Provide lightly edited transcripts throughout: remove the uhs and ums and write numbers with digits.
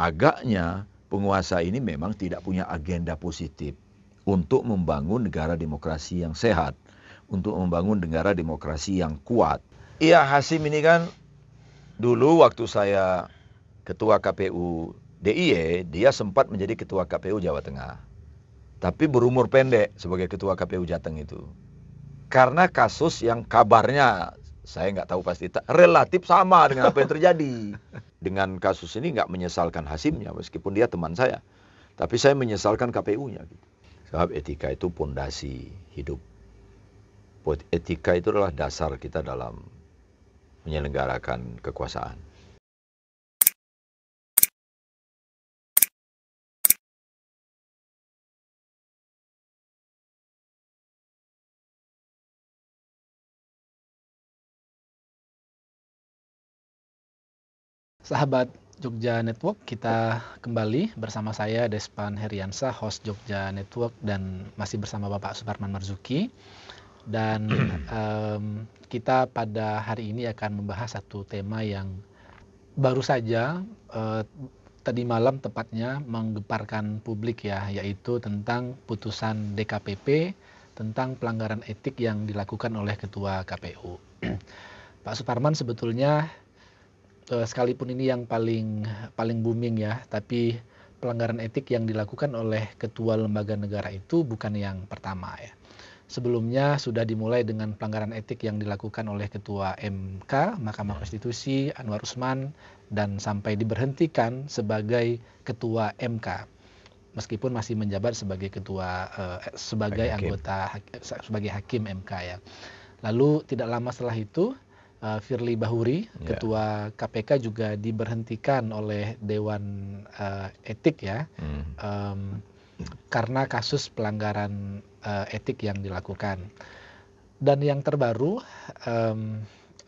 agaknya penguasa ini memang tidak punya agenda positif untuk membangun negara demokrasi yang sehat, untuk membangun negara demokrasi yang kuat. Iya, Hasim ini kan dulu waktu saya ketua KPU DIY, dia sempat menjadi ketua KPU Jawa Tengah. Tapi berumur pendek sebagai ketua KPU Jateng itu. Karena kasus yang kabarnya, saya nggak tahu pasti, relatif sama dengan apa yang terjadi. Dengan kasus ini nggak menyesalkan Hasimnya, meskipun dia teman saya. Tapi saya menyesalkan KPU-nya. Sebab etika itu pondasi hidup. Etika itu adalah dasar kita dalam menyelenggarakan kekuasaan. Sahabat Jogja Network, kita kembali bersama saya Despan Heriansyah, host Jogja Network, dan masih bersama Bapak Suparman Marzuki. Dan kita pada hari ini akan membahas satu tema yang baru saja tadi malam tepatnya menggemparkan publik ya, yaitu tentang putusan DKPP tentang pelanggaran etik yang dilakukan oleh Ketua KPU. Pak Suparman, sebetulnya sekalipun ini yang paling booming ya, tapi pelanggaran etik yang dilakukan oleh ketua lembaga negara itu bukan yang pertama ya. Sebelumnya sudah dimulai dengan pelanggaran etik yang dilakukan oleh Ketua MK, Mahkamah Konstitusi, Anwar Usman, dan sampai diberhentikan sebagai Ketua MK. Meskipun masih menjabat sebagai sebagai anggota, sebagai hakim MK ya. Lalu tidak lama setelah itu, Firly Bahuri, Ketua KPK, juga diberhentikan oleh Dewan Etik ya, karena kasus pelanggaran etik yang dilakukan. Dan yang terbaru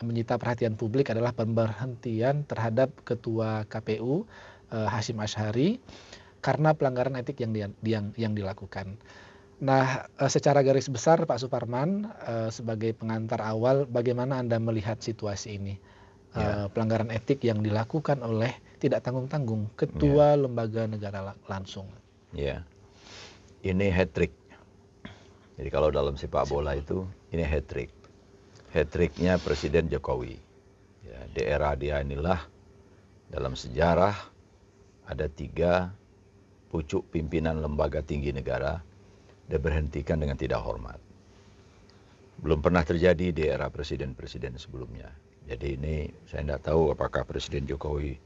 menyita perhatian publik adalah pemberhentian terhadap Ketua KPU Hasyim Asyhari karena pelanggaran etik yang dilakukan. Nah, secara garis besar Pak Suparman, sebagai pengantar awal, bagaimana Anda melihat situasi ini? Pelanggaran etik yang dilakukan oleh tidak tanggung-tanggung Ketua Lembaga Negara langsung. Ya, ini hat-trick. Jadi kalau dalam sepak bola itu, ini hat-trick. Hat-tricknya Presiden Jokowi. Ya, di era dia inilah, dalam sejarah, ada 3 pucuk pimpinan lembaga tinggi negara diberhentikan dengan tidak hormat. Belum pernah terjadi di era presiden-presiden sebelumnya. Jadi ini saya tidak tahu apakah Presiden Jokowi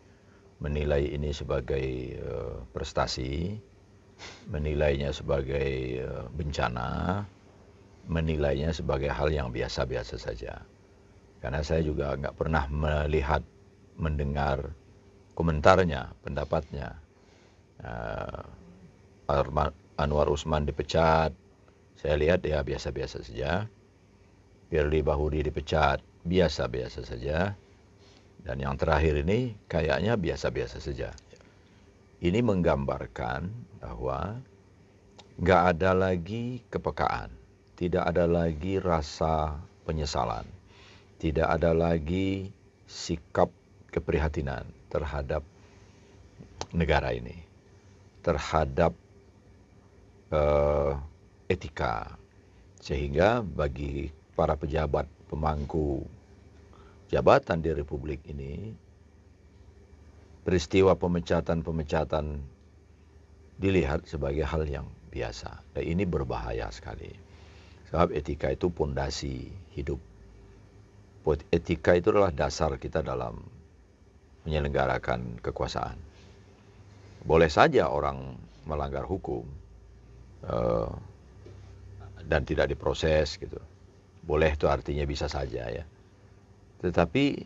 menilai ini sebagai prestasi, menilainya sebagai bencana, menilainya sebagai hal yang biasa-biasa saja. Karena saya juga nggak pernah melihat, mendengar komentarnya, pendapatnya. Anwar Usman dipecat, saya lihat ya biasa-biasa saja. Firly Bahuri dipecat, biasa-biasa saja. Dan yang terakhir ini kayaknya biasa-biasa saja. Ini menggambarkan bahwa nggak ada lagi kepekaan, tidak ada lagi rasa penyesalan, tidak ada lagi sikap keprihatinan terhadap negara ini, terhadap etika. Sehingga bagi para pejabat pemangku jabatan di Republik ini, peristiwa pemecatan-pemecatan dilihat sebagai hal yang biasa. Dan ini berbahaya sekali. Sebab etika itu pondasi hidup. Etika itu adalah dasar kita dalam menyelenggarakan kekuasaan. Boleh saja orang melanggar hukum dan tidak diproses gitu. Boleh itu artinya bisa saja ya. Tetapi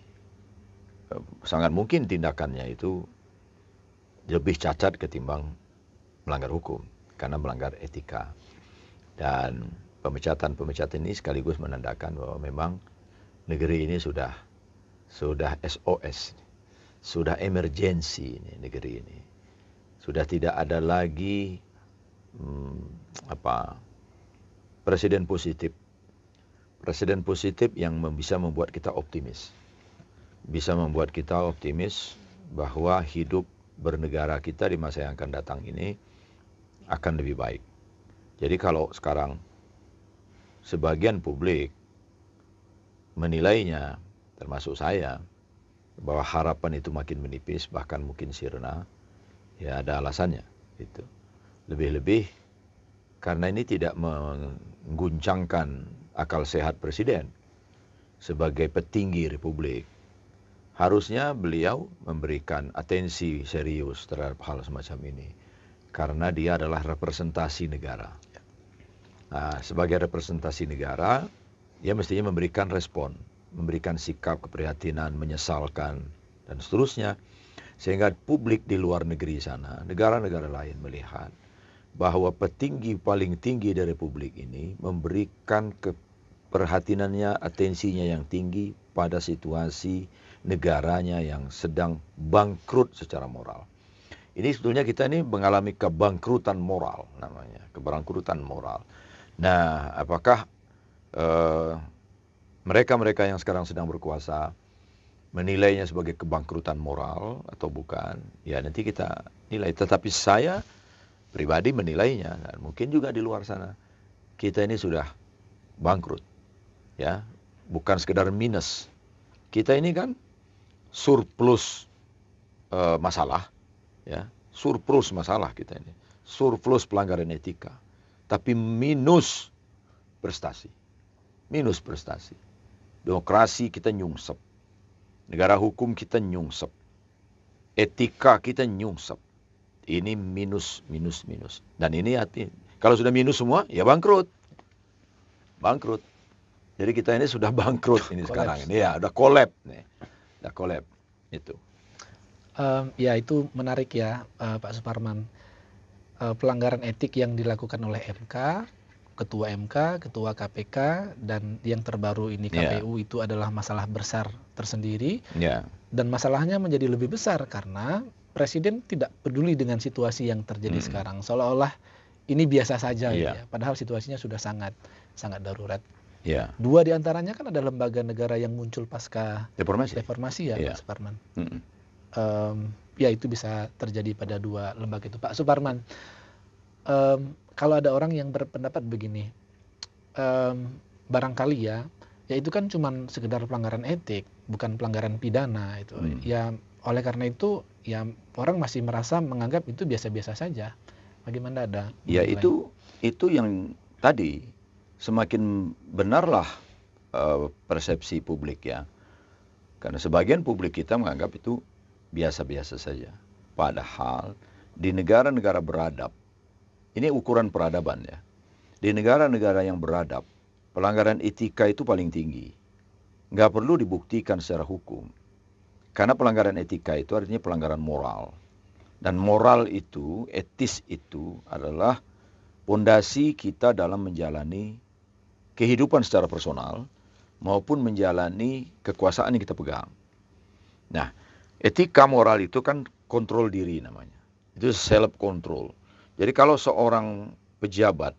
sangat mungkin tindakannya itu lebih cacat ketimbang melanggar hukum karena melanggar etika. Dan pemecatan-pemecatan ini sekaligus menandakan bahwa memang negeri ini sudah SOS, sudah emergensi ini negeri ini. Sudah tidak ada lagi presiden positif. Presiden positif yang bisa membuat kita optimis. Bisa membuat kita optimis bahwa hidup bernegara kita di masa yang akan datang ini akan lebih baik. Jadi kalau sekarang sebagian publik menilainya, termasuk saya, bahwa harapan itu makin menipis, bahkan mungkin sirna, ya ada alasannya. Gitu. Lebih-lebih karena ini tidak mengguncangkan akal sehat presiden sebagai petinggi republik. Harusnya beliau memberikan atensi serius terhadap hal semacam ini. Karena dia adalah representasi negara. Nah, sebagai representasi negara, dia mestinya memberikan respon, memberikan sikap keprihatinan, menyesalkan, dan seterusnya. Sehingga publik di luar negeri sana, negara-negara lain melihat bahwa petinggi paling tinggi dari republik ini memberikan keperhatinannya, atensinya yang tinggi pada situasi negaranya yang sedang bangkrut secara moral. Ini sebetulnya kita ini mengalami kebangkrutan moral namanya, kebangkrutan moral. Nah, apakah mereka-mereka yang sekarang sedang berkuasa menilainya sebagai kebangkrutan moral atau bukan? Ya nanti kita nilai. Tetapi saya pribadi menilainya, dan mungkin juga di luar sana, kita ini sudah bangkrut, ya, bukan sekedar minus. Kita ini kan surplus masalah, ya, surplus masalah kita ini, surplus pelanggaran etika, tapi minus prestasi, Demokrasi kita nyungsep, negara hukum kita nyungsep, etika kita nyungsep. Ini minus. Dan ini kalau sudah minus semua, ya bangkrut. Jadi kita ini sudah bangkrut ini sekarang. Ini ya, udah collapse nih. Udah collapse. Itu. Ya itu menarik ya Pak Suparman. Pelanggaran etik yang dilakukan oleh MK, Ketua MK, Ketua KPK, dan yang terbaru ini KPU itu adalah masalah besar tersendiri. Dan masalahnya menjadi lebih besar karena Presiden tidak peduli dengan situasi yang terjadi sekarang, seolah-olah ini biasa saja, ya. Padahal situasinya sudah sangat darurat. Dua di antaranya kan ada lembaga negara yang muncul pasca reformasi ya, Pak Suparman. Ya itu bisa terjadi pada dua lembaga itu, Pak Suparman. Kalau ada orang yang berpendapat begini, barangkali ya itu kan cuma sekedar pelanggaran etik, bukan pelanggaran pidana itu. Ya oleh karena itu ya orang masih merasa menganggap itu biasa-biasa saja. Bagaimana ada? Ya itu yang tadi semakin benarlah persepsi publik ya. Karena sebagian publik kita menganggap itu biasa-biasa saja. Padahal di negara-negara beradab, ini ukuran peradaban ya. Di negara-negara yang beradab, pelanggaran etika itu paling tinggi. Nggak perlu dibuktikan secara hukum. Karena pelanggaran etika itu artinya pelanggaran moral. Dan moral itu, etis itu adalah pondasi kita dalam menjalani kehidupan secara personal maupun menjalani kekuasaan yang kita pegang. Nah, etika moral itu kan kontrol diri namanya. Itu self control. Jadi kalau seorang pejabat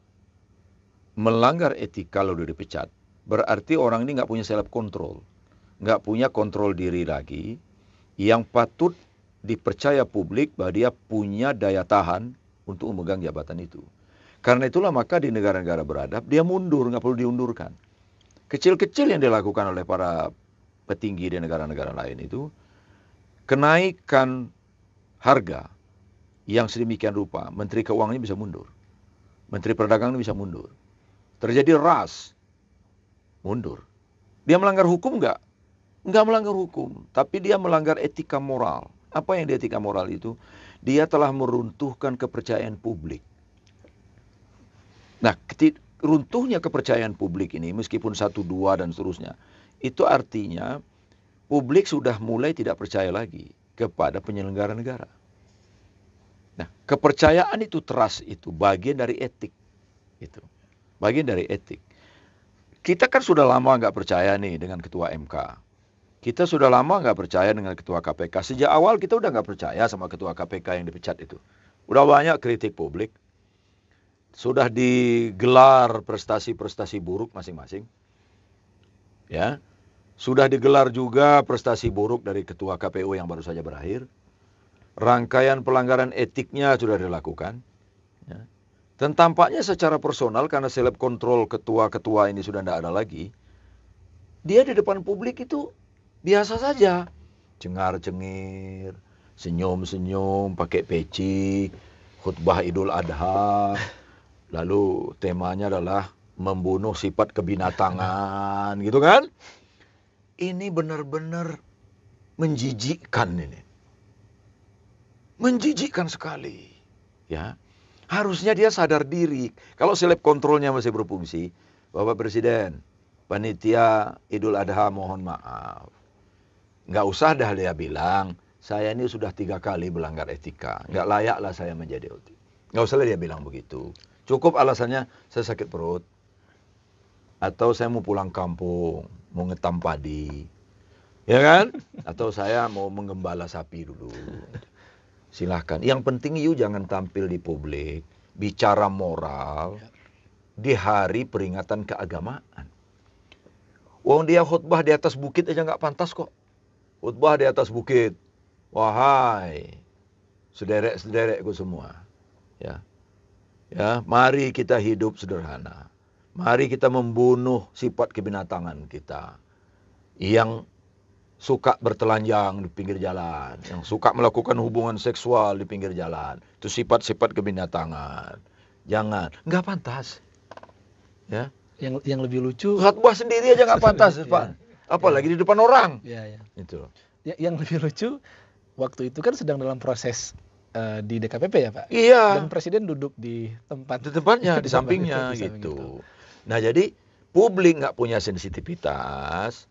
melanggar etika lalu dipecat, berarti orang ini nggak punya self control. Nggak punya kontrol diri lagi, yang patut dipercaya publik bahwa dia punya daya tahan untuk memegang jabatan itu. Karena itulah maka di negara-negara beradab, dia mundur, nggak perlu diundurkan. Kecil-kecil yang dilakukan oleh para petinggi di negara-negara lain itu, kenaikan harga yang sedemikian rupa, Menteri Keuangannya bisa mundur. Menteri Perdagangan bisa mundur. Terjadi ras, mundur. Dia melanggar hukum nggak? Nggak melanggar hukum, tapi dia melanggar etika moral. Apa yang di etika moral itu? Dia telah meruntuhkan kepercayaan publik. Nah, runtuhnya kepercayaan publik ini, meskipun 1, 2, dan seterusnya, itu artinya publik sudah mulai tidak percaya lagi kepada penyelenggara negara. Nah, kepercayaan itu, trust itu, bagian dari etik. Itu. Bagian dari etik. Kita kan sudah lama nggak percaya nih dengan Ketua MK. Kita sudah lama nggak percaya dengan Ketua KPK. Sejak awal kita udah nggak percaya sama Ketua KPK yang dipecat itu. Udah banyak kritik publik. Sudah digelar prestasi-prestasi buruk masing-masing. Ya. Sudah digelar juga prestasi buruk dari Ketua KPU yang baru saja berakhir. rangkaian pelanggaran etiknya sudah dilakukan. Ya. Dan tampaknya secara personal karena seleb kontrol ketua-ketua ini sudah tidak ada lagi, dia di depan publik itu biasa saja. Cengar-cengir, senyum-senyum, pakai peci, khutbah Idul Adha, lalu temanya adalah membunuh sifat kebinatangan, gitu kan? Ini benar-benar menjijikkan ini. Menjijikkan sekali. Ya. Harusnya dia sadar diri. Kalau seleb kontrolnya masih berfungsi, Bapak Presiden, panitia Idul Adha mohon maaf. Nggak usah dah dia bilang, saya ini sudah 3 kali melanggar etika. Nggak layaklah saya menjadi OT. Nggak usah dia bilang begitu. Cukup alasannya, saya sakit perut. Atau saya mau pulang kampung, mau ngetam padi. Ya kan? Atau saya mau menggembala sapi dulu. Silahkan. Yang penting you jangan tampil di publik, bicara moral, di hari peringatan keagamaan. Wong dia khutbah di atas bukit aja nggak pantas kok. Khutbah di atas bukit. Wahai sederek-sederekku semua. Ya. Ya, mari kita hidup sederhana. Mari kita membunuh sifat kebinatangan kita. Yang suka bertelanjang di pinggir jalan, yang suka melakukan hubungan seksual di pinggir jalan. Itu sifat-sifat kebinatangan. Jangan, nggak pantas. Ya. Yang lebih lucu, Khutbah sendiri aja nggak pantas, Pak. Apalagi di depan orang. ya. Itu. Yang lebih lucu, waktu itu kan sedang dalam proses di DKPP ya Pak? Iya. Dan Presiden duduk di tempat. Di tempatnya, di sampingnya gitu. Nah jadi publik nggak punya sensitivitas.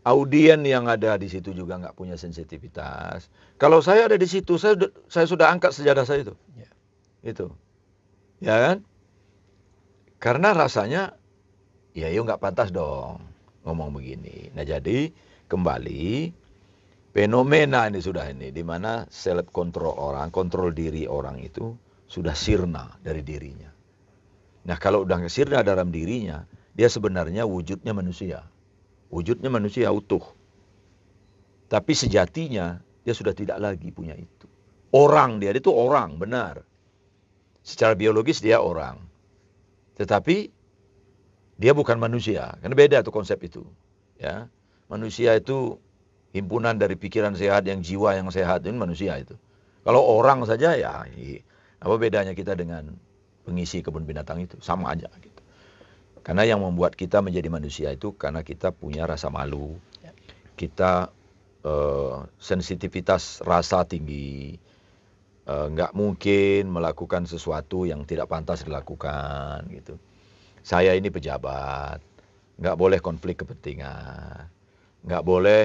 Audien yang ada di situ juga nggak punya sensitivitas. Kalau saya ada di situ, saya sudah angkat sejadah saya itu. Ya. Itu. Ya kan? Karena rasanya, ya yuk nggak pantas dong ngomong begini. Nah jadi, kembali, fenomena ini sudah ini, di mana seleb kontrol orang, kontrol diri orang itu, sudah sirna dari dirinya. Nah kalau udah sirna dalam dirinya, dia sebenarnya wujudnya manusia. Wujudnya manusia utuh. Tapi sejatinya dia sudah tidak lagi punya itu. Orang dia itu orang, benar. Secara biologis dia orang. Tetapi dia bukan manusia. Karena beda tuh konsep itu. Ya. Manusia itu himpunan dari pikiran sehat, yang jiwa yang sehat, ini manusia itu. Kalau orang saja ya apa bedanya kita dengan pengisi kebun binatang itu? Sama aja gitu. Karena yang membuat kita menjadi manusia itu karena kita punya rasa malu, kita sensitivitas rasa tinggi, nggak mungkin melakukan sesuatu yang tidak pantas dilakukan gitu. Saya ini pejabat, nggak boleh konflik kepentingan, nggak boleh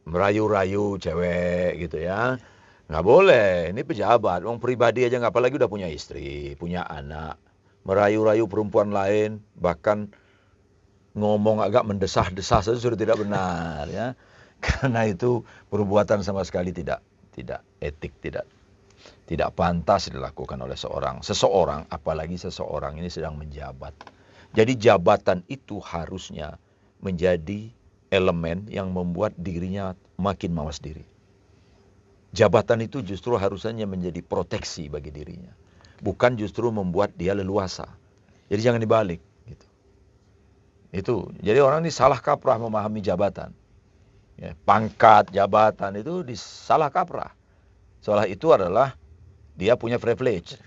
merayu-rayu cewek gitu ya, nggak boleh. Ini pejabat, orang pribadi aja nggak, apalagi udah punya istri, punya anak. Merayu-rayu perempuan lain, bahkan ngomong agak mendesah-desah saja sudah tidak benar ya. Karena itu perbuatan sama sekali tidak etik, tidak pantas dilakukan oleh seseorang, apalagi seseorang ini sedang menjabat. Jadi jabatan itu harusnya menjadi elemen yang membuat dirinya makin mawas diri. Jabatan itu justru harusnya menjadi proteksi bagi dirinya. Bukan justru membuat dia leluasa. Jadi jangan dibalik gitu. Itu. Jadi orang ini salah kaprah memahami jabatan. Ya, pangkat jabatan itu disalah kaprah. Seolah itu adalah dia punya privilege.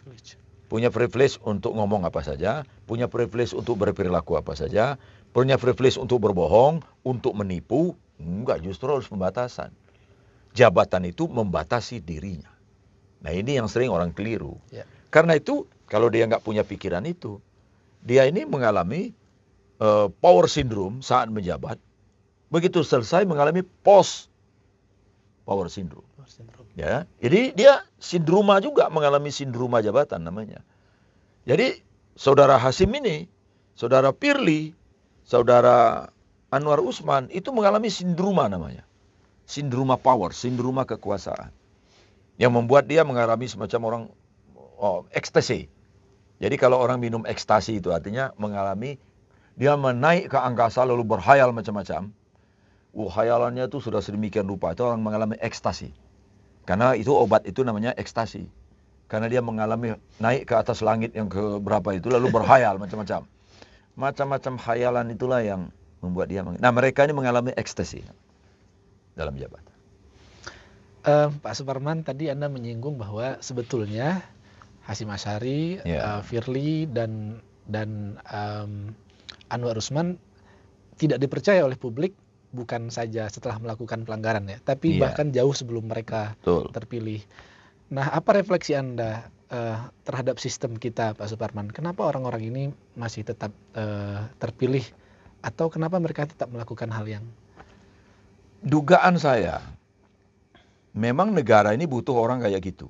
Punya privilege untuk ngomong apa saja, punya privilege untuk berperilaku apa saja, punya privilege untuk berbohong, untuk menipu. Enggak, justru harus pembatasan. Jabatan itu membatasi dirinya. Nah ini yang sering orang keliru. Ya. Karena itu, kalau dia nggak punya pikiran itu, dia ini mengalami power syndrome saat menjabat. Begitu selesai mengalami post power syndrome. Ya, jadi dia sindroma juga, mengalami sindroma jabatan namanya. Jadi saudara Hasim ini, saudara Firly, saudara Anwar Usman itu mengalami sindroma namanya. Sindroma power, sindroma kekuasaan. Yang membuat dia mengalami semacam orang ekstasi. Jadi kalau orang minum ekstasi itu artinya mengalami, dia menaik ke angkasa lalu berhayal macam-macam. Hayalannya itu sudah sedemikian rupa, itu orang mengalami ekstasi. Karena itu obat itu namanya ekstasi. Karena dia mengalami naik ke atas langit yang ke berapa itu lalu berhayal macam-macam. Macam-macam khayalan itulah yang membuat dia. Nah, mereka ini mengalami ekstasi dalam jabatan. Pak Suparman, tadi Anda menyinggung bahwa sebetulnya Hasyim Asyari, Firly dan Anwar Usman tidak dipercaya oleh publik bukan saja setelah melakukan pelanggaran ya, tapi bahkan jauh sebelum mereka terpilih. Nah, apa refleksi Anda terhadap sistem kita, Pak Suparman? Kenapa orang-orang ini masih tetap terpilih atau kenapa mereka tetap melakukan hal yang... Dugaan saya, memang negara ini butuh orang kayak gitu.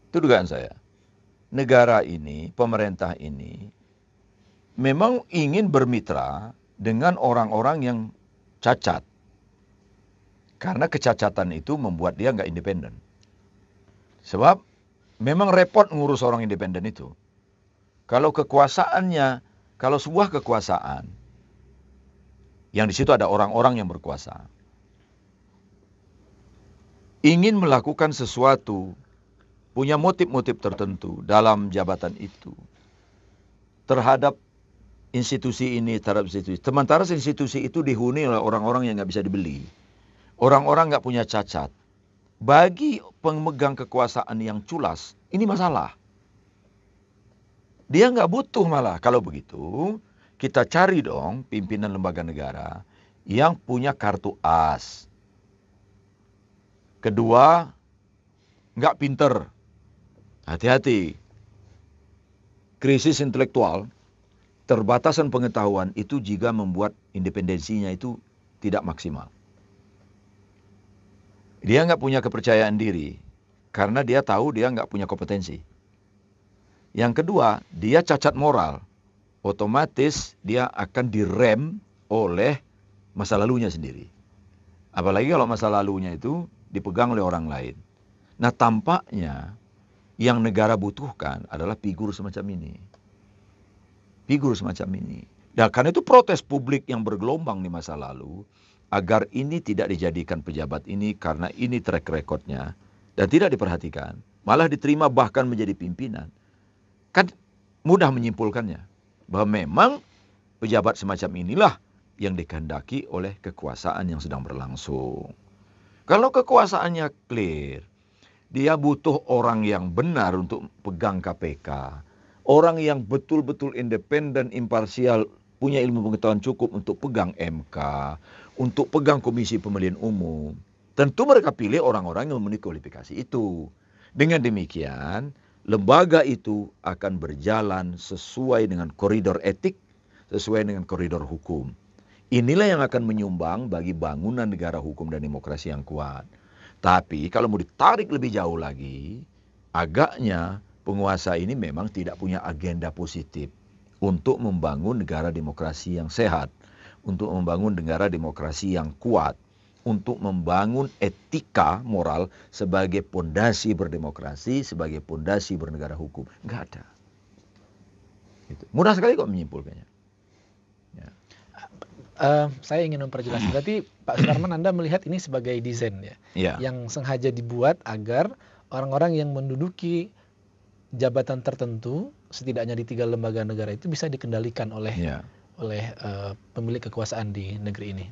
Itu dugaan saya. Negara ini, pemerintah ini, memang ingin bermitra dengan orang-orang yang cacat. Karena kecacatan itu membuat dia nggak independen. Sebab memang repot ngurus orang independen itu. Kalau kekuasaannya, kalau sebuah kekuasaan, yang di situ ada orang-orang yang berkuasa, ingin melakukan sesuatu, punya motif-motif tertentu dalam jabatan itu, terhadap institusi ini, terhadap institusi. Sementara institusi itu dihuni oleh orang-orang yang nggak bisa dibeli. Orang-orang nggak punya cacat. Bagi pemegang kekuasaan yang culas, ini masalah. Dia nggak butuh malah. Kalau begitu, kita cari dong pimpinan lembaga negara yang punya kartu as. Kedua, nggak pinter. Hati-hati. Krisis intelektual, terbatasan pengetahuan itu juga membuat independensinya itu tidak maksimal. Dia nggak punya kepercayaan diri karena dia tahu dia nggak punya kompetensi. Yang kedua, dia cacat moral. Otomatis dia akan direm oleh masa lalunya sendiri. Apalagi kalau masa lalunya itu dipegang oleh orang lain. Nah, tampaknya yang negara butuhkan adalah figur semacam ini. Figur semacam ini. Dan karena itu protes publik yang bergelombang di masa lalu, agar ini tidak dijadikan pejabat ini karena ini track recordnya dan tidak diperhatikan, malah diterima bahkan menjadi pimpinan. Kan mudah menyimpulkannya bahwa memang pejabat semacam inilah yang dikehendaki oleh kekuasaan yang sedang berlangsung. Kalau kekuasaannya clear, dia butuh orang yang benar untuk pegang KPK, orang yang betul-betul independen, imparsial, punya ilmu pengetahuan cukup untuk pegang MK, untuk pegang Komisi Pemilihan Umum. Tentu mereka pilih orang-orang yang memiliki kualifikasi itu. Dengan demikian, lembaga itu akan berjalan sesuai dengan koridor etik, sesuai dengan koridor hukum. Inilah yang akan menyumbang bagi bangunan negara hukum dan demokrasi yang kuat. Tapi kalau mau ditarik lebih jauh lagi, agaknya penguasa ini memang tidak punya agenda positif untuk membangun negara demokrasi yang sehat, untuk membangun negara demokrasi yang kuat, untuk membangun etika moral sebagai pondasi berdemokrasi, sebagai pondasi bernegara hukum. Enggak ada. Gitu. Mudah sekali kok menyimpulkannya. Ya. Saya ingin memperjelas. Berarti Pak Suparman, Anda melihat ini sebagai desain ya, yang sengaja dibuat agar orang-orang yang menduduki jabatan tertentu, setidaknya di 3 lembaga negara itu bisa dikendalikan oleh pemilik kekuasaan di negeri ini.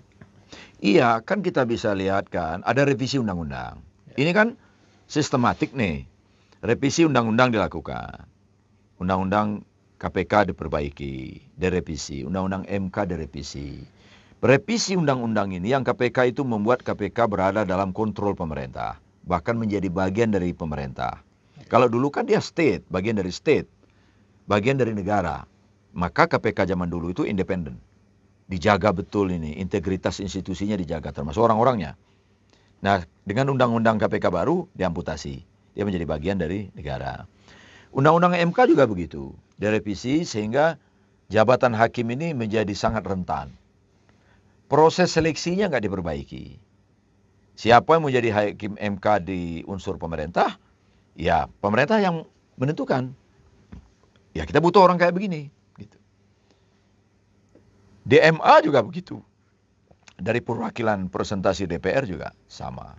Iya, kan kita bisa lihat kan, ada revisi undang-undang. Ini kan sistematik nih. Revisi undang-undang dilakukan. Undang-undang KPK diperbaiki, direvisi. Undang-undang MK direvisi. Revisi undang-undang ini yang KPK itu membuat KPK berada dalam kontrol pemerintah. Bahkan menjadi bagian dari pemerintah. Kalau dulu kan dia state, bagian dari state. Bagian dari negara. Maka KPK zaman dulu itu independen. Dijaga betul ini, integritas institusinya dijaga, termasuk orang-orangnya. Nah, dengan undang-undang KPK baru, diamputasi. Dia menjadi bagian dari negara. Undang-undang MK juga begitu. Direvisi sehingga jabatan hakim ini menjadi sangat rentan. Proses seleksinya nggak diperbaiki. Siapa yang menjadi hakim MK di unsur pemerintah? Ya, pemerintah yang menentukan. Ya, kita butuh orang kayak begini. Gitu. DMA juga begitu. Dari perwakilan presentasi DPR juga sama.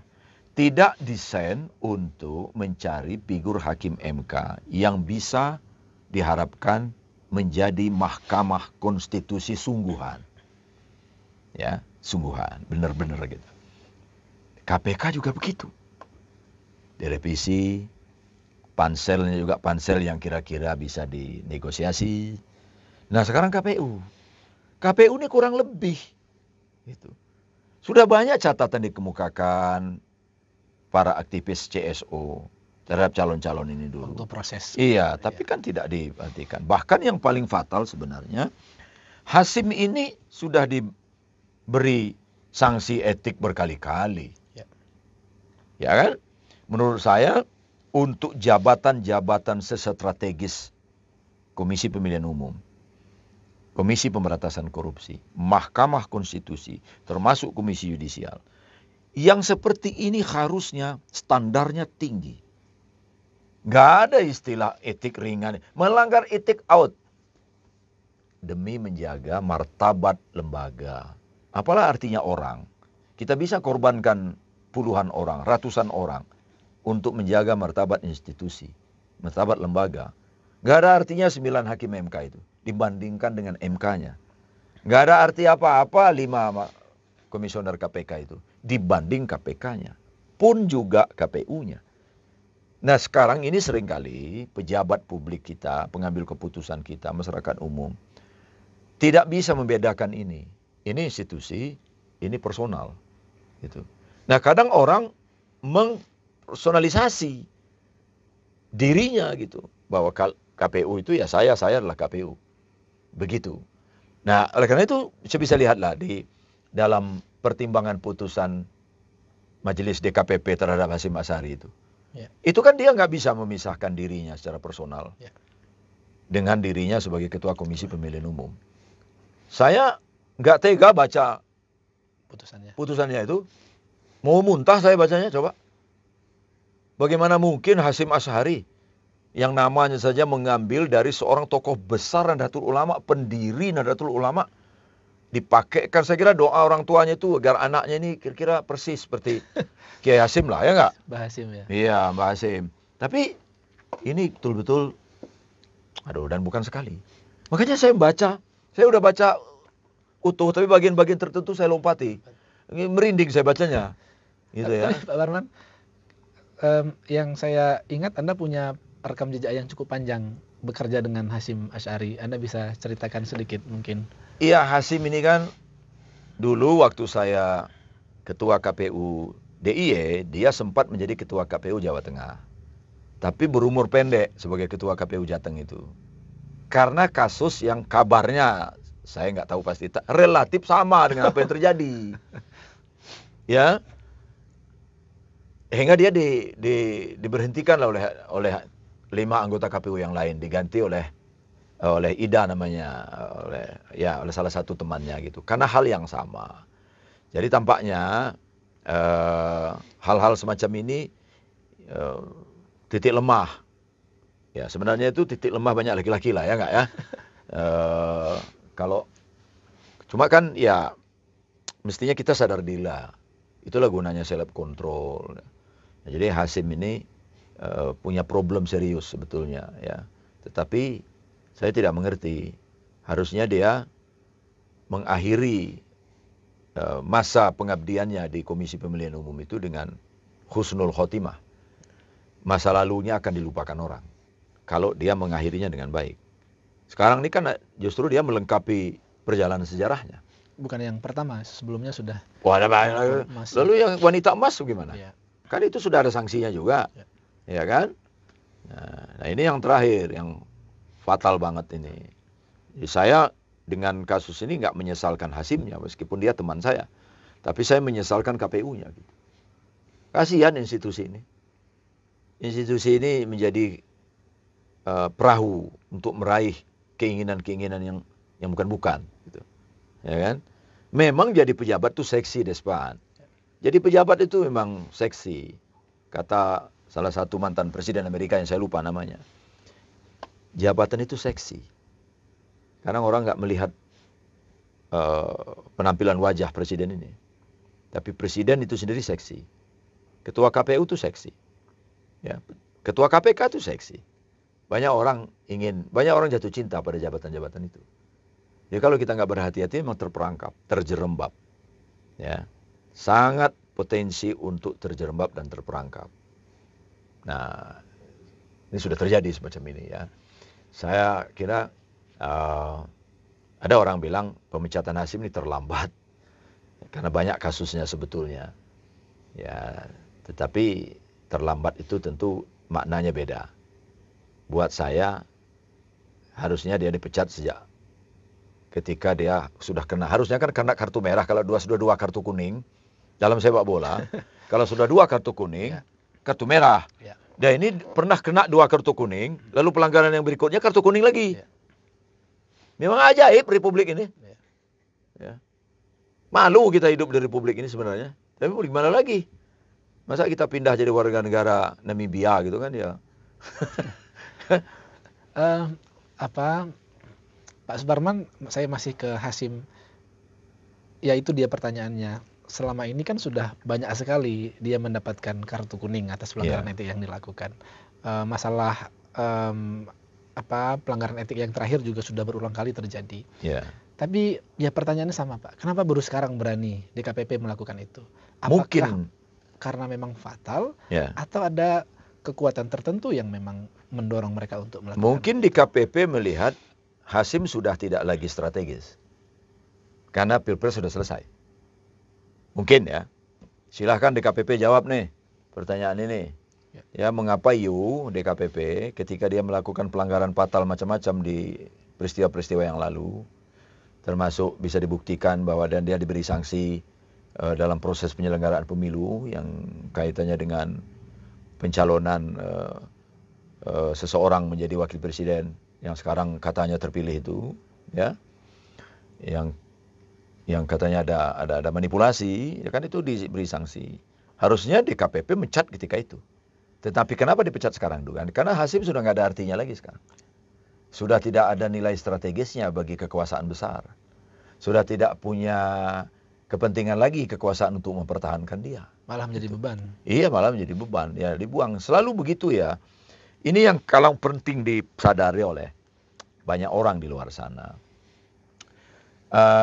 tidak desain untuk mencari figur hakim MK yang bisa diharapkan menjadi mahkamah konstitusi sungguhan. Ya, sungguhan, benar-benar gitu. KPK juga begitu. Direvisi, panselnya juga pansel yang kira-kira bisa dinegosiasi. Nah, sekarang KPU. KPU ini kurang lebih gitu. Sudah banyak catatan dikemukakan para aktivis CSO terhadap calon-calon ini dulu. Untuk proses. Iya, tapi kan tidak diperhatikan. Bahkan yang paling fatal sebenarnya, Hasim ini sudah diberi sanksi etik berkali-kali. Ya kan? Menurut saya, untuk jabatan-jabatan sestrategis Komisi Pemilihan Umum, Komisi Pemberantasan Korupsi, Mahkamah Konstitusi, termasuk Komisi Yudisial, yang seperti ini harusnya standarnya tinggi. Nggak ada istilah etik ringan. Melanggar etik out. Demi menjaga martabat lembaga. Apalah artinya orang. Kita bisa korbankan puluhan orang, ratusan orang untuk menjaga martabat institusi, martabat lembaga. Nggak ada artinya 9 hakim MK itu dibandingkan dengan MK-nya. Nggak ada arti apa-apa 5 komisioner KPK itu dibanding KPK-nya. Pun juga KPU-nya. Nah sekarang ini seringkali pejabat publik kita, pengambil keputusan kita, masyarakat umum, tidak bisa membedakan ini. Ini institusi, ini personal. Gitu. Nah kadang orang mengpersonalisasi dirinya gitu. Bahwa KPU itu ya saya adalah KPU. Begitu. Nah oleh karena itu saya bisa lihatlah di dalam pertimbangan putusan Majelis DKPP terhadap Hasyim Asy'ari itu. Ya. Itu kan dia nggak bisa memisahkan dirinya secara personal dengan dirinya sebagai Ketua Komisi Pemilihan Umum. Saya nggak tega baca putusannya itu. Mau muntah saya bacanya, coba. Bagaimana mungkin Hasyim Asy'ari yang namanya saja mengambil dari seorang tokoh besar Nahdlatul Ulama, pendiri Nahdlatul Ulama, dipakaikan, saya kira doa orang tuanya itu agar anaknya ini kira-kira persis seperti Kiai Hasyim lah, ya nggak? Mbah Hasyim ya. Iya, Mbah Hasyim. Tapi ini betul-betul, aduh, dan bukan sekali. Makanya saya udah baca utuh, tapi bagian-bagian tertentu saya lompati. Merinding saya bacanya. Gitu ya. Pak Barman, yang saya ingat Anda punya rekam jejak yang cukup panjang bekerja dengan Hasyim Asy'ari. Anda bisa ceritakan sedikit mungkin? Iya, Hasyim ini kan dulu waktu saya Ketua KPU DIY, dia sempat menjadi Ketua KPU Jawa Tengah. Tapi berumur pendek sebagai Ketua KPU Jateng itu. Karena kasus yang kabarnya, saya nggak tahu pasti, relatif sama dengan apa yang terjadi. Ya, hingga dia diberhentikan oleh 5 anggota KPU yang lain, diganti oleh Ida namanya, oleh salah satu temannya gitu. Karena hal yang sama. Jadi tampaknya hal-hal semacam ini titik lemah. Ya sebenarnya itu titik lemah banyak laki-laki lah ya nggak ya. Kalau cuma kan ya mestinya kita sadar diri lah. Itulah gunanya self control. Nah, jadi Hasyim ini punya problem serius sebetulnya ya. Tetapi saya tidak mengerti. Harusnya dia mengakhiri masa pengabdiannya di Komisi Pemilihan Umum itu dengan husnul khotimah. Masa lalunya akan dilupakan orang kalau dia mengakhirinya dengan baik. Sekarang ini kan justru dia melengkapi perjalanan sejarahnya. Bukan yang pertama, sebelumnya sudah. Wah, lalu yang wanita emas gimana? Ya. Kan itu sudah ada sanksinya juga, ya kan? Nah ini yang terakhir, yang fatal banget ini. Jadi saya dengan kasus ini nggak menyesalkan Hasyimnya, meskipun dia teman saya, tapi saya menyesalkan KPU-nya. Gitu. Kasihan institusi ini. Institusi ini menjadi perahu untuk meraih keinginan-keinginan yang bukan-bukan. Gitu. Ya kan? Memang jadi pejabat itu seksi, Despan. Jadi pejabat itu memang seksi. Kata salah satu mantan presiden Amerika yang saya lupa namanya. Jabatan itu seksi. Karena orang nggak melihat penampilan wajah presiden ini. Tapi presiden itu sendiri seksi. Ketua KPU itu seksi. Ya, Ketua KPK itu seksi. Banyak orang jatuh cinta pada jabatan-jabatan itu. Jadi kalau kita nggak berhati-hati memang terperangkap, terjerembab. Ya, sangat potensi untuk terjerembab dan terperangkap. Nah, ini sudah terjadi semacam ini ya. Saya kira ada orang bilang pemecatan Hasyim ini terlambat karena banyak kasusnya sebetulnya. Ya, tetapi terlambat itu tentu maknanya beda. Buat saya harusnya dia dipecat sejak ketika dia sudah kena. Harusnya kan kena kartu merah kalau sudah dua kartu kuning dalam sepak bola. Kalau sudah 2 kartu kuning, kartu merah. Dia ini pernah kena 2 kartu kuning, lalu pelanggaran yang berikutnya kartu kuning lagi. Memang ajaib republik ini. Ya. Malu kita hidup di republik ini sebenarnya. Tapi mau gimana lagi? Masa kita pindah jadi warga negara Namibia gitu kan ya? Pak Suparman, saya masih ke Hasyim. Ya itu dia pertanyaannya. Selama ini kan sudah banyak sekali dia mendapatkan kartu kuning atas pelanggaran etik yang dilakukan. Masalah pelanggaran etik yang terakhir juga sudah berulang kali terjadi. Tapi ya pertanyaannya sama Pak. Kenapa baru sekarang berani DKPP melakukan itu? Apakah mungkin karena memang fatal atau ada kekuatan tertentu yang memang mendorong mereka untuk melakukan? Mungkin DKPP melihat Hasyim sudah tidak lagi strategis karena Pilpres sudah selesai. Mungkin ya. Silahkan DKPP jawab nih pertanyaan ini. Ya, mengapa DKPP ketika dia melakukan pelanggaran fatal macam-macam di peristiwa-peristiwa yang lalu, termasuk bisa dibuktikan bahwa dan dia diberi sanksi dalam proses penyelenggaraan pemilu yang kaitannya dengan pencalonan seseorang menjadi wakil presiden yang sekarang katanya terpilih itu, ya, yang katanya ada manipulasi, ya kan itu diberi sanksi. Harusnya DKPP mencat ketika itu. Tetapi kenapa dipecat sekarang dulu? Karena Hasyim sudah nggak ada artinya lagi sekarang. Sudah tidak ada nilai strategisnya bagi kekuasaan besar. Sudah tidak punya kepentingan lagi kekuasaan untuk mempertahankan dia. Malah menjadi beban. Iya, malah menjadi beban. Ya, dibuang. Selalu begitu ya. Ini yang kalau penting disadari oleh banyak orang di luar sana.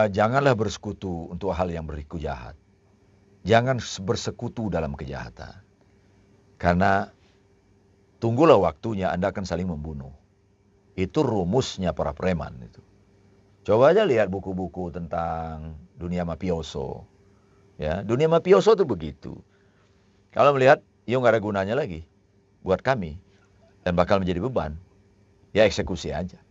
Janganlah bersekutu untuk hal yang berliku jahat. Jangan bersekutu dalam kejahatan. Karena tunggulah waktunya Anda akan saling membunuh. Itu rumusnya para preman itu. Coba aja lihat buku-buku tentang dunia mafioso. Ya, dunia mafioso itu begitu. Kalau melihat, nggak ada gunanya lagi buat kami dan bakal menjadi beban. Ya eksekusi aja.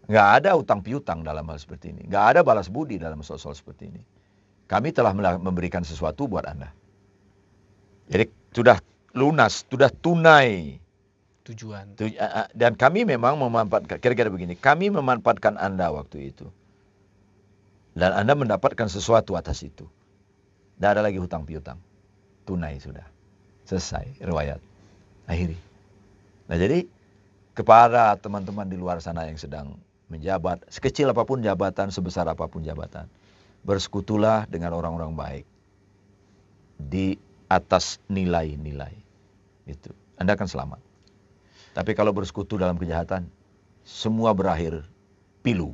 Nggak ada utang piutang dalam hal seperti ini. Nggak ada balas budi dalam soal-soal seperti ini. Kami telah memberikan sesuatu buat Anda. Jadi sudah lunas, sudah tunai tujuan. Dan kami memang memanfaatkan, kira-kira begini, kami memanfaatkan Anda waktu itu. Dan Anda mendapatkan sesuatu atas itu. Tidak ada lagi hutang piutang. Tunai sudah. Selesai riwayat. Akhiri. Nah jadi kepada teman-teman di luar sana yang sedang menjabat, sekecil apapun jabatan, sebesar apapun jabatan, bersekutulah dengan orang-orang baik di atas nilai-nilai. Itu. Anda akan selamat. Tapi kalau bersekutu dalam kejahatan, semua berakhir pilu.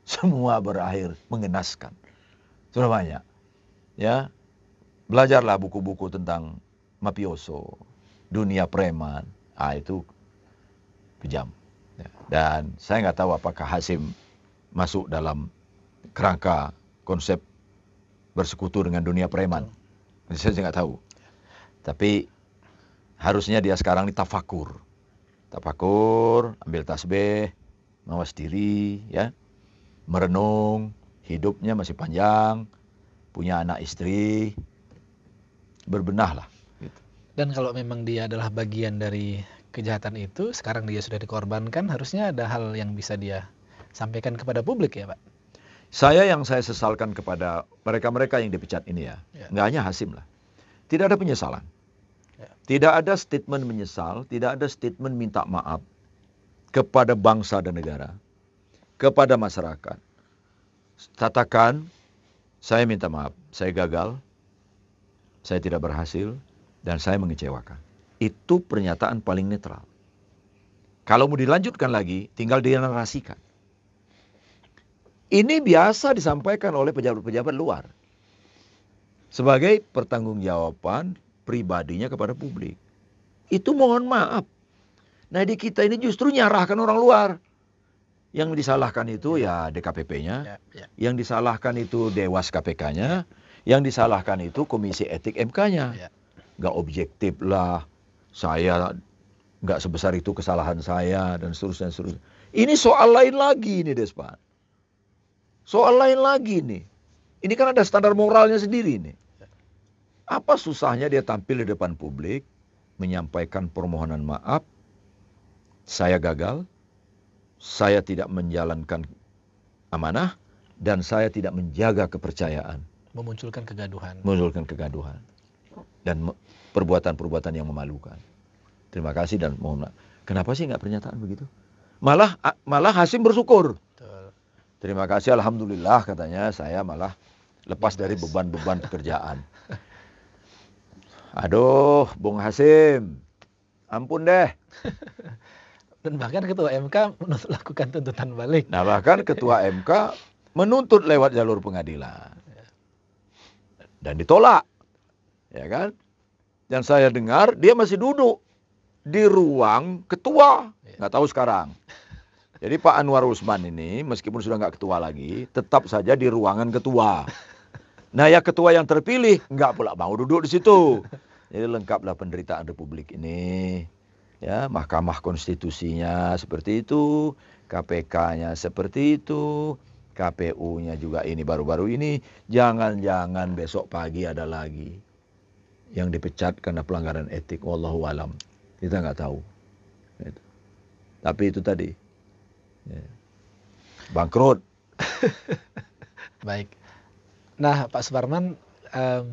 Semua berakhir mengenaskan. Sudah banyak. Ya. Belajarlah buku-buku tentang mafioso, dunia preman. Itu kejam. Ya. Dan saya nggak tahu apakah Hasyim masuk dalam kerangka konsep bersekutu dengan dunia preman. Saya nggak tahu. Tapi harusnya dia sekarang ini tafakur, ambil tasbih, mawas diri, ya, merenung, hidupnya masih panjang, punya anak istri, berbenahlah. Gitu. Dan kalau memang dia adalah bagian dari kejahatan itu, sekarang dia sudah dikorbankan, harusnya ada hal yang bisa dia sampaikan kepada publik ya Pak? Yang saya sesalkan kepada mereka-mereka yang dipecat ini nggak hanya Hasyim lah. Tidak ada penyesalan. Tidak ada statement menyesal, tidak ada statement minta maaf kepada bangsa dan negara, kepada masyarakat. Katakan, saya minta maaf, saya gagal, saya tidak berhasil, dan saya mengecewakan. Itu pernyataan paling netral. Kalau mau dilanjutkan lagi, tinggal dinarasikan. Ini biasa disampaikan oleh pejabat-pejabat luar sebagai pertanggungjawaban pribadinya kepada publik. Itu mohon maaf. Nah di kita ini justru nyarahkan orang luar. Yang disalahkan itu ya DKPP-nya, yang disalahkan itu Dewas KPK-nya, yang disalahkan itu Komisi Etik MK-nya. Gak objektif lah, saya gak sebesar itu kesalahan saya, dan seterusnya. Ini soal lain lagi nih Despan. Soal lain lagi nih. Ini kan ada standar moralnya sendiri nih. Apa susahnya dia tampil di depan publik, menyampaikan permohonan maaf, saya gagal, saya tidak menjalankan amanah, dan saya tidak menjaga kepercayaan. Memunculkan kegaduhan. Memunculkan kegaduhan. Dan perbuatan-perbuatan yang memalukan. Terima kasih dan mohon maaf. Kenapa sih nggak pernyataan begitu? Malah Hasim bersyukur. Betul. Terima kasih, alhamdulillah katanya, saya malah lepas dari beban-beban pekerjaan. Aduh, Bung Hasim, ampun deh. Dan bahkan Ketua MK melakukan tuntutan balik. Nah, bahkan Ketua MK menuntut lewat jalur pengadilan. Dan ditolak. Ya kan? Dan saya dengar dia masih duduk di ruang ketua. Nggak tahu sekarang. Jadi Pak Anwar Usman ini meskipun sudah nggak ketua lagi, tetap saja di ruangan ketua. Nah ya ketua yang terpilih nggak pula mau duduk di situ. Jadi lengkaplah penderitaan Republik ini. Ya, Mahkamah Konstitusinya seperti itu, KPK-nya seperti itu, KPU-nya juga ini baru-baru ini. Jangan-jangan besok pagi ada lagi yang dipecat karena pelanggaran etik. Wallahu alam. Kita nggak tahu. Tapi itu tadi. Ya. Bangkrut. Baik. Nah, Pak Suparman, 3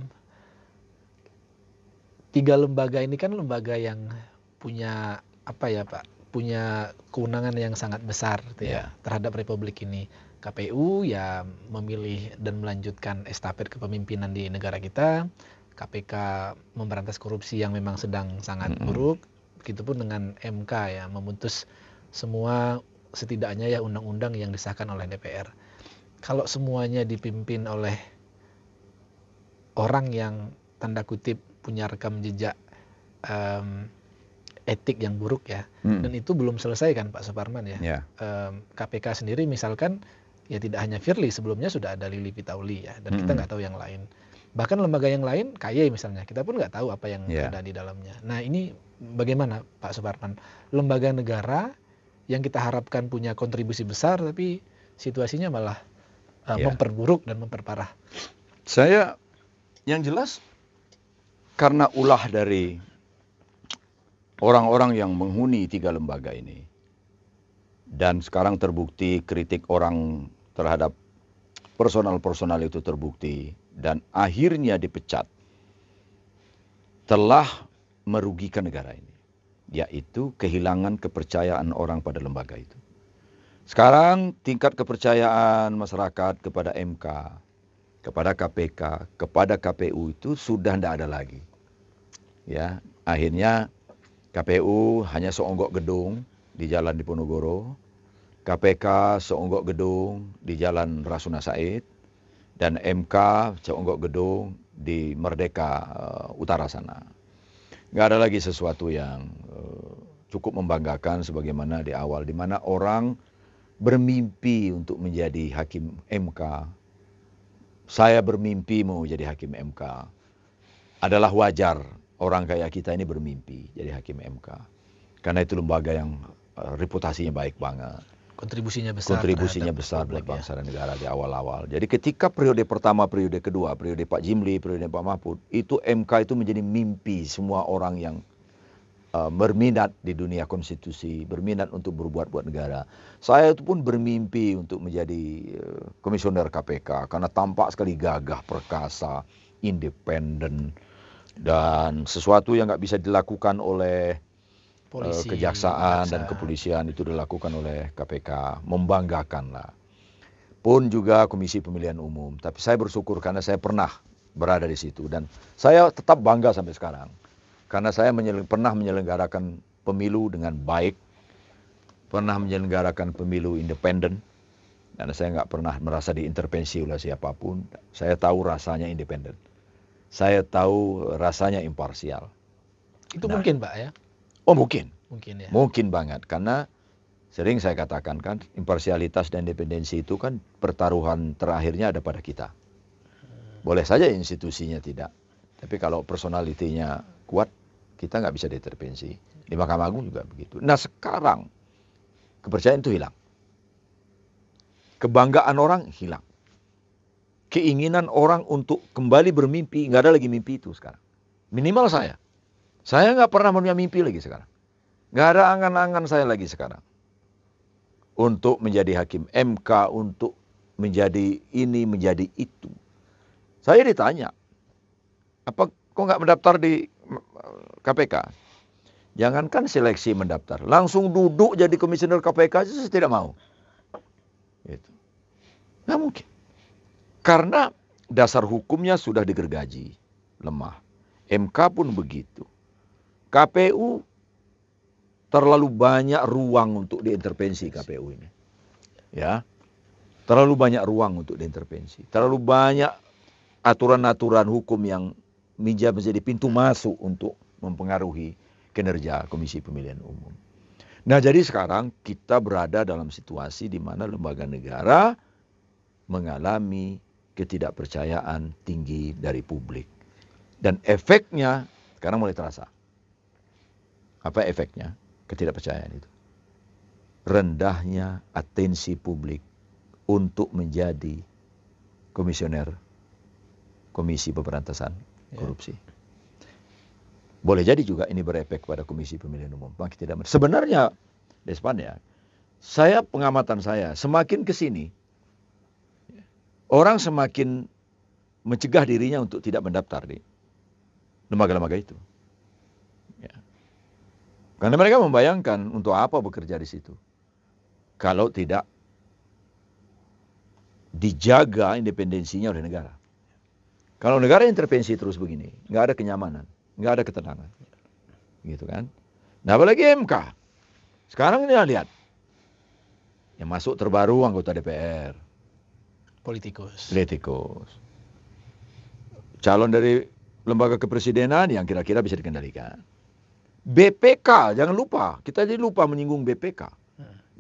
lembaga ini kan lembaga yang punya apa ya Pak? Punya kewenangan yang sangat besar gitu ya terhadap Republik ini. KPU ya memilih dan melanjutkan estafet kepemimpinan di negara kita. KPK memberantas korupsi yang memang sedang sangat buruk. Begitupun dengan MK ya memutus semua setidaknya ya undang-undang yang disahkan oleh DPR. Kalau semuanya dipimpin oleh orang yang tanda kutip punya rekam jejak etik yang buruk ya, dan itu belum selesai kan Pak Suparman ya. KPK sendiri misalkan ya tidak hanya Firly, sebelumnya sudah ada Lili Pitauli ya, dan kita nggak tahu yang lain. Bahkan lembaga yang lain, KY misalnya, kita pun nggak tahu apa yang ada di dalamnya. Nah ini bagaimana Pak Suparman? Lembaga negara yang kita harapkan punya kontribusi besar, tapi situasinya malah memperburuk dan memperparah. Saya yang jelas karena ulah dari orang-orang yang menghuni 3 lembaga ini, dan sekarang terbukti kritik orang terhadap personal-personal itu terbukti, dan akhirnya dipecat, telah merugikan negara ini, yaitu kehilangan kepercayaan orang pada lembaga itu. Sekarang tingkat kepercayaan masyarakat kepada MK, kepada KPK, kepada KPU itu sudah tidak ada lagi. Ya, akhirnya KPU hanya seonggok gedung di Jalan Diponegoro, KPK seonggok gedung di Jalan Rasuna Said, dan MK seonggok gedung di Merdeka Utara sana. Nggak ada lagi sesuatu yang cukup membanggakan sebagaimana di awal, di mana orang bermimpi untuk menjadi hakim MK. Saya bermimpi mau jadi hakim MK. Adalah wajar orang kayak kita ini bermimpi jadi hakim MK. Karena itu lembaga yang reputasinya baik banget. Kontribusinya besar. Kontribusinya besar buat bangsa dan negara di awal-awal. Jadi ketika periode pertama, periode kedua, periode Pak Jimli, periode Pak Mahfud, itu MK itu menjadi mimpi semua orang yang berminat di dunia konstitusi, berminat untuk berbuat buat negara. Saya itu pun bermimpi untuk menjadi komisioner KPK karena tampak sekali gagah, perkasa, independen, dan sesuatu yang nggak bisa dilakukan oleh polisi, kejaksaan dan kepolisian itu dilakukan oleh KPK. Membanggakan lah. Pun juga Komisi Pemilihan Umum. Tapi saya bersyukur karena saya pernah berada di situ. Dan saya tetap bangga sampai sekarang. Karena saya pernah menyelenggarakan pemilu dengan baik. Pernah menyelenggarakan pemilu independen. Dan saya nggak pernah merasa diintervensi oleh siapapun. Saya tahu rasanya independen. Saya tahu rasanya imparsial. Itu mungkin Pak ya? Oh mungkin. Mungkin ya. Mungkin banget. Karena sering saya katakan kan, imparsialitas dan independensi itu kan pertaruhan terakhirnya ada pada kita. Boleh saja institusinya tidak. Tapi kalau personalitinya kuat, kita nggak bisa diintervensi. Di Mahkamah Agung juga begitu. Nah sekarang, kepercayaan itu hilang. Kebanggaan orang hilang. Keinginan orang untuk kembali bermimpi, nggak ada lagi mimpi itu sekarang. Minimal saya. Saya nggak pernah punya mimpi lagi sekarang. Nggak ada angan-angan saya lagi sekarang. Untuk menjadi hakim MK, untuk menjadi ini, menjadi itu. Saya ditanya, apa kok nggak mendaftar di KPK? Jangankan seleksi mendaftar, langsung duduk jadi komisioner KPK saya tidak mau. Gitu. Nggak mungkin. Karena dasar hukumnya sudah digergaji, lemah. MK pun begitu. KPU terlalu banyak ruang untuk diintervensi KPU ini. Ya. Terlalu banyak ruang untuk diintervensi. Terlalu banyak aturan-aturan hukum yang menjadi pintu masuk untuk mempengaruhi kinerja Komisi Pemilihan Umum. Nah, jadi sekarang kita berada dalam situasi di mana lembaga negara mengalami ketidakpercayaan tinggi dari publik. Dan efeknya sekarang mulai terasa. Apa efeknya? Ketidakpercayaan itu. Rendahnya atensi publik untuk menjadi komisioner Komisi Pemberantasan Korupsi. Boleh jadi juga ini berefek pada Komisi Pemilihan Umum. Sebenarnya, Despan ya, pengamatan saya, semakin ke sini, orang semakin mencegah dirinya untuk tidak mendaftar di lembaga-lembaga itu. Ya. Karena mereka membayangkan untuk apa bekerja di situ. Kalau tidak dijaga independensinya oleh negara. Kalau negara intervensi terus begini, nggak ada kenyamanan, nggak ada ketenangan, gitu kan? Nah apalagi MK. Sekarang ini lihat, yang masuk terbaru anggota DPR, Politikus. Calon dari lembaga kepresidenan yang kira-kira bisa dikendalikan. BPK, jangan lupa, kita jadi lupa menyinggung BPK.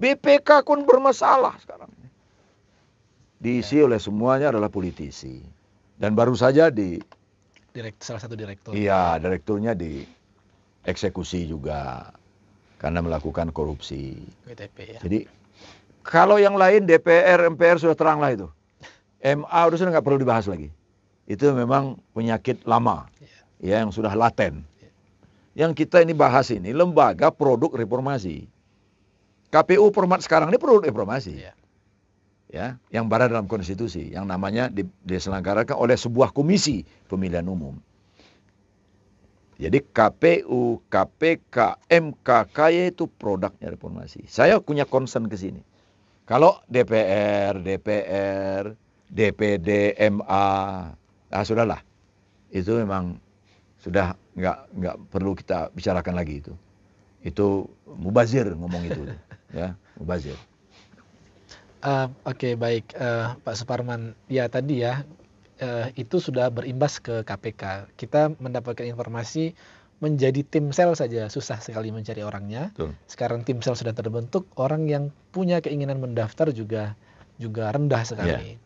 BPK pun bermasalah sekarang. Diisi oleh semuanya adalah politisi. Dan baru saja salah satu direktur. Iya, direkturnya dieksekusi juga karena melakukan korupsi. WTP ya. Jadi kalau yang lain DPR, MPR sudah terang lah itu. MA sudah nggak perlu dibahas lagi. Itu memang penyakit lama, ya yang sudah laten. Yang kita ini bahas ini lembaga produk reformasi. KPU format sekarang ini produk reformasi. Ya, yang berada dalam konstitusi, yang namanya diselenggarakan oleh sebuah komisi pemilihan umum. Jadi KPU, KPK, MK, KY itu produknya reformasi. Saya punya concern ke sini. Kalau DPR, DPD, MA, sudahlah. Itu memang sudah nggak perlu kita bicarakan lagi itu. Itu mubazir ngomong itu, ya mubazir. Oke, baik Pak Suparman. Ya tadi ya, itu sudah berimbas ke KPK. Kita mendapatkan informasi menjadi tim sel saja susah sekali mencari orangnya. Betul. Sekarang tim sel sudah terbentuk, orang yang punya keinginan mendaftar juga rendah sekali.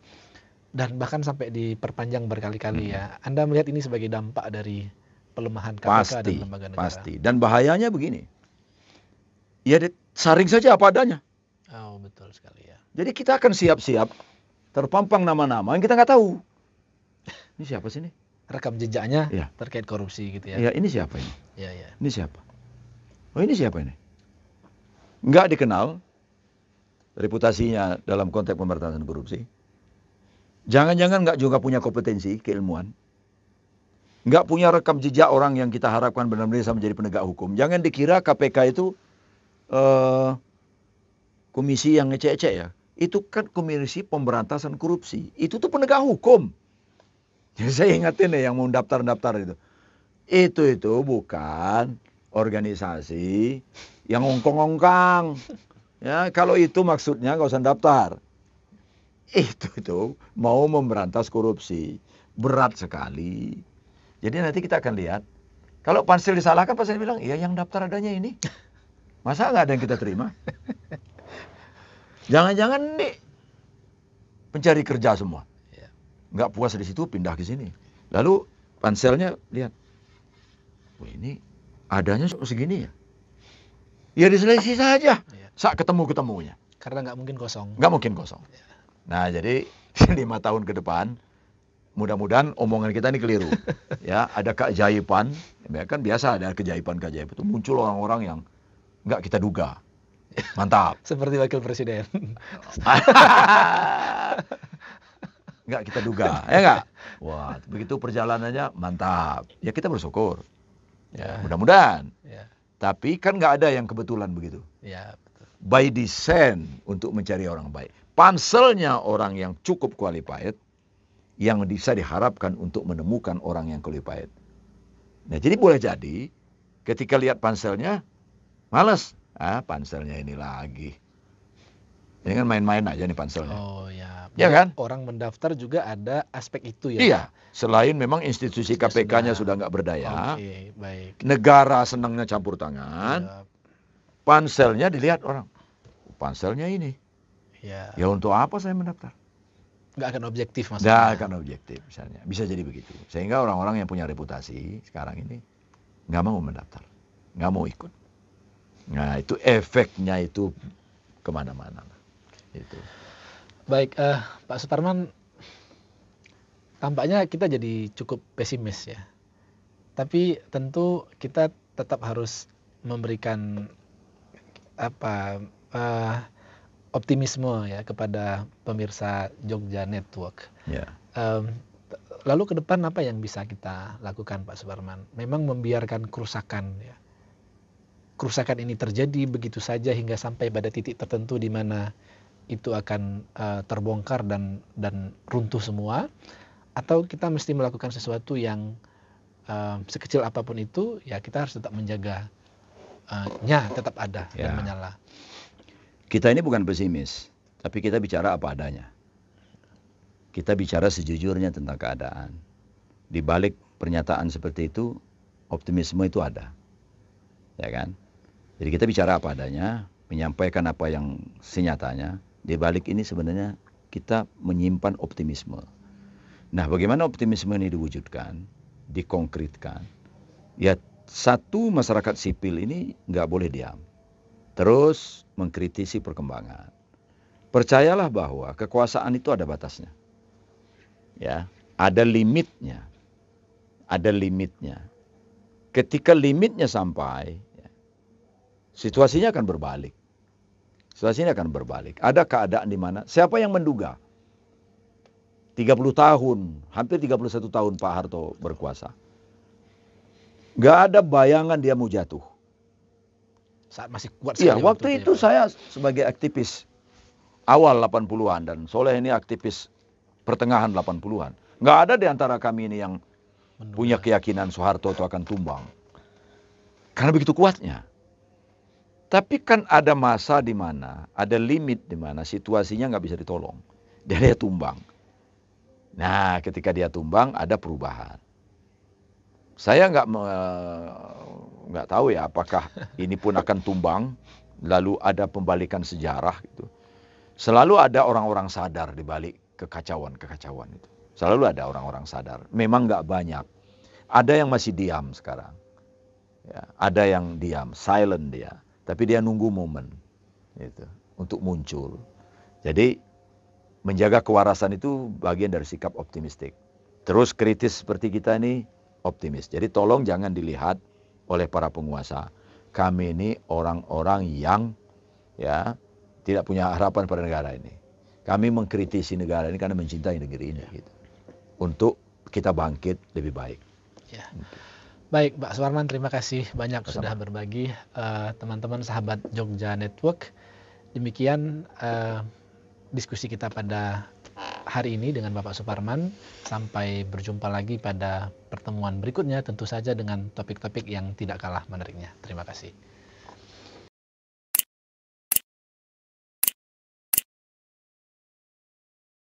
Dan bahkan sampai diperpanjang berkali-kali ya. Anda melihat ini sebagai dampak dari pelemahan KPK dan lembaga negara? Pasti. Dan bahayanya begini. Ya saring saja apa adanya. Oh, betul sekali ya. Jadi kita akan siap-siap terpampang nama-nama yang kita nggak tahu. Ini siapa sih ini? Rekam jejaknya terkait korupsi gitu ya. Iya, ini siapa ini? Iya, iya. Ini siapa? Oh, ini siapa ini? Nggak dikenal reputasinya dalam konteks pemberantasan korupsi. Jangan-jangan nggak juga punya kompetensi, keilmuan. Nggak punya rekam jejak orang yang kita harapkan benar-benar bisa menjadi penegak hukum. Jangan dikira KPK itu komisi yang ngecek-ngecek ya. Itu kan komisi pemberantasan korupsi. Itu tuh penegak hukum. Jadi saya ingatin nih yang mau daftar-daftar itu. Itu bukan organisasi yang ongkang-ongkang. Ya, kalau itu maksudnya nggak usah daftar. Itu mau memberantas korupsi. Berat sekali. Jadi nanti kita akan lihat. Kalau pansel disalahkan, pansel bilang, iya yang daftar adanya ini. Masa nggak ada yang kita terima? Jangan-jangan nih pencari kerja semua. Nggak puas di situ, pindah ke sini. Lalu panselnya lihat, wah ini adanya segini ya. Ya diseleksi saja. Saat ketemu-ketemunya. Karena nggak mungkin kosong. Nggak mungkin kosong. Nah jadi 5 tahun ke depan, mudah-mudahan omongan kita ini keliru. Ya, ada keajaiban. Ya, kan biasa ada keajaiban-keajaiban itu muncul orang-orang yang nggak kita duga. Mantap. Seperti wakil presiden. Nggak kita duga, ya nggak? Wah, begitu perjalanannya mantap. Ya kita bersyukur. Ya, mudah-mudahan. Ya. Tapi kan nggak ada yang kebetulan begitu. Ya, betul. By design untuk mencari orang baik. Panselnya orang yang cukup qualified, yang bisa diharapkan untuk menemukan orang yang qualified. Nah, jadi boleh jadi ketika lihat panselnya, males. Panselnya ini lagi. Ini kan main-main aja nih panselnya. Oh ya. Ya kan? Orang mendaftar juga ada aspek itu ya. Iya. Selain memang institusi KPK-nya sudah nggak berdaya. Oke, baik. Negara senangnya campur tangan. Ya. Panselnya dilihat orang. Panselnya ini. Ya. Ya untuk apa saya mendaftar? Nggak akan objektif maksudnya. Nggak akan objektif misalnya. Bisa jadi begitu. Sehingga orang-orang yang punya reputasi sekarang ini nggak mau mendaftar. Nggak mau ikut. Nah itu efeknya itu kemana-mana. Itu. Baik, Pak Suparman, tampaknya kita jadi cukup pesimis ya. Tapi tentu kita tetap harus memberikan optimisme ya kepada pemirsa Jogja Network. Ya. Lalu ke depan apa yang bisa kita lakukan, Pak Suparman? Memang membiarkan kerusakan ya. Kerusakan ini terjadi begitu saja hingga sampai pada titik tertentu di mana itu akan terbongkar dan runtuh semua, atau kita mesti melakukan sesuatu yang sekecil apapun itu ya kita harus tetap menjaga tetap ada dan menyala. Kita ini bukan pesimis, tapi kita bicara apa adanya. Kita bicara sejujurnya tentang keadaan. Di balik pernyataan seperti itu, optimisme itu ada. Ya kan? Jadi kita bicara apa adanya, menyampaikan apa yang senyatanya. Di balik ini sebenarnya kita menyimpan optimisme. Nah, bagaimana optimisme ini diwujudkan, dikonkretkan? Ya, satu, masyarakat sipil ini nggak boleh diam. Terus mengkritisi perkembangan. Percayalah bahwa kekuasaan itu ada batasnya. Ya, ada limitnya. Ada limitnya. Ketika limitnya sampai, situasinya akan berbalik. Situasinya akan berbalik. Ada keadaan di mana, siapa yang menduga 30 tahun, hampir 31 tahun Pak Harto berkuasa. Nggak ada bayangan dia mau jatuh. Saat masih kuat sekali. Iya, waktu itu saya sebagai aktivis awal 80-an dan Soleh ini aktivis pertengahan 80-an. Nggak ada di antara kami ini yang punya keyakinan Soeharto itu akan tumbang. Karena begitu kuatnya. Tapi kan ada masa di mana, ada limit di mana situasinya nggak bisa ditolong. Dia tumbang. Nah, ketika dia tumbang, ada perubahan. Saya nggak tahu ya apakah ini pun akan tumbang, lalu ada pembalikan sejarah gitu. Selalu ada orang-orang sadar di balik kekacauan itu. Selalu ada orang-orang sadar. Memang nggak banyak. Ada yang masih diam sekarang. Ya, ada yang diam, silent dia. Tapi dia nunggu momen gitu, untuk muncul. Jadi menjaga kewarasan itu bagian dari sikap optimistik. Terus kritis seperti kita ini optimis. Jadi tolong jangan dilihat oleh para penguasa. Kami ini orang-orang yang ya tidak punya harapan pada negara ini. Kami mengkritisi negara ini karena mencintai negeri ini. Gitu. Untuk kita bangkit lebih baik. Ya. Baik, Pak Suparman, terima kasih banyak sudah berbagi. Teman-teman sahabat Jogja Network, demikian diskusi kita pada hari ini dengan Bapak Suparman. Sampai berjumpa lagi pada pertemuan berikutnya, tentu saja dengan topik-topik yang tidak kalah menariknya. Terima kasih.